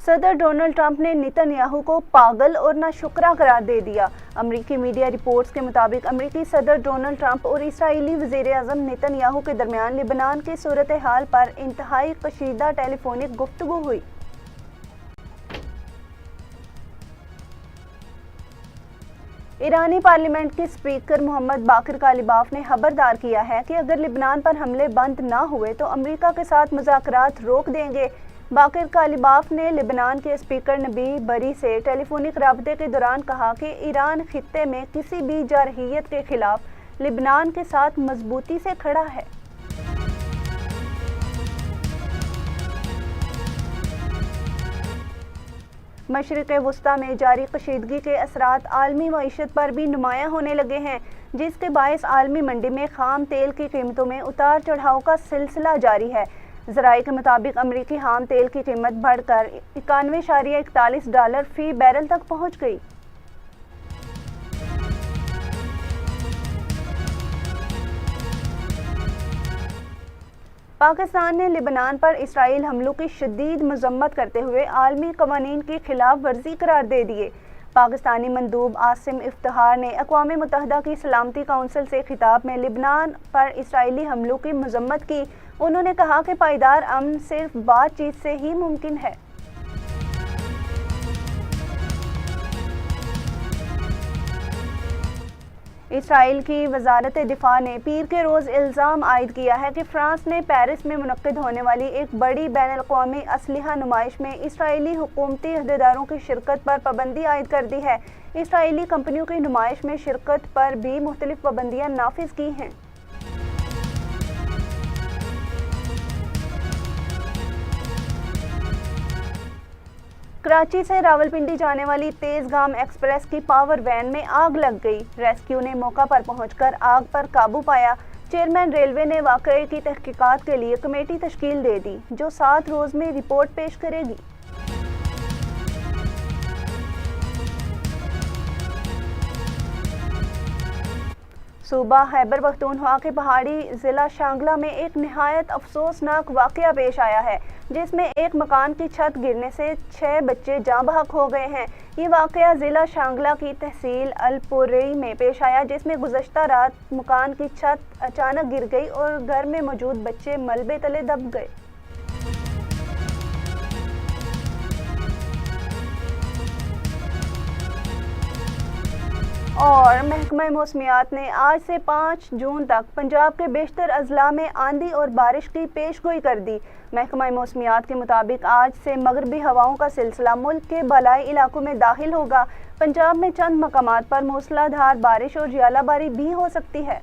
صدر Donald Trump نے Nitin Yahoo کو پاگل اور ناشکرا قرار دے دیا۔ امریکی میڈیا رپورٹس کے مطابق امریکی صدر ڈونلڈ ٹرمپ اور اسرائیلی وزیر اعظم نیتن یاہو کے درمیان لبنان کی صورتحال پر انتہائی کشیدہ ٹیلی فونک گفتگو ہوئی۔ ایرانی پارلیمنٹ کے اسپیکر محمد باقر کالباف نے خبردار کیا ہے کہ اگر لبنان پر حملے بند نہ ہوئے تو امریکہ کے ساتھ مذاکرات روک دیں گے۔ باقر کالباف نے لبنان کے اسپیکر نبی بری سے ٹیلی فونک رابطے کے دوران کہا کہ ایران خطے میں کسی بھی جارحیت کے خلاف لبنان کے ساتھ مضبوطی سے کھڑا ہے۔ مشرق وسطیٰ میں جاری کشیدگی کے اثرات عالمی معیشت پر بھی نمایاں ہونے لگے ہیں، جس کے باعث عالمی منڈی میں خام تیل کی قیمتوں میں اتار چڑھاؤ کا سلسلہ جاری ہے۔ ذرائع کے مطابق امریکی خام تیل کی قیمت بڑھ کر $91.41 فی بیرل تک پہنچ گئی۔ پاکستان نے لبنان پر اسرائیلی حملوں کی شدید مذمت کرتے ہوئے عالمی قوانین کی خلاف ورزی قرار دے دیے۔ پاکستانی مندوب عاصم افتخار نے اقوام متحدہ کی سلامتی کونسل سے خطاب میں لبنان پر اسرائیلی حملوں کی مذمت کی۔ انہوں نے کہا کہ پائیدار امن صرف بات چیت سے ہی ممکن ہے۔ اسرائیل کی وزارت دفاع نے پیر کے روز الزام عائد کیا ہے کہ فرانس نے پیرس میں منعقد ہونے والی ایک بڑی بین الاقوامی اسلحہ نمائش میں اسرائیلی حکومتی عہدیداروں کی شرکت پر پابندی عائد کر دی ہے۔ اسرائیلی کمپنیوں کی نمائش میں شرکت پر بھی مختلف پابندیاں نافذ کی ہیں۔ کراچی سے راولپنڈی جانے والی تیز گام ایکسپریس کی پاور وین میں آگ لگ گئی۔ ریسکیو نے موقع پر پہنچ کر آگ پر قابو پایا۔ چیئرمین ریلوے نے واقعے کی تحقیقات کے لیے کمیٹی تشکیل دے دی، جو 7 روز میں رپورٹ پیش کرے گی۔ صوبہ خیبر پختونخوا کے پہاڑی ضلع شانگلہ میں ایک نہایت افسوسناک واقعہ پیش آیا ہے، جس میں ایک مکان کی چھت گرنے سے 6 بچے جاں بحق ہو گئے ہیں۔ یہ واقعہ ضلع شانگلہ کی تحصیل الپورئی میں پیش آیا، جس میں گزشتہ رات مکان کی چھت اچانک گر گئی اور گھر میں موجود بچے ملبے تلے دب گئے۔ اور محکمہ موسمیات نے آج سے 5 جون تک پنجاب کے بیشتر اضلاع میں آندھی اور بارش کی پیش گوئی کر دی۔ محکمہ موسمیات کے مطابق آج سے مغربی ہواؤں کا سلسلہ ملک کے بالائی علاقوں میں داخل ہوگا۔ پنجاب میں چند مقامات پر موسلادھار بارش اور ژالہ باری بھی ہو سکتی ہے۔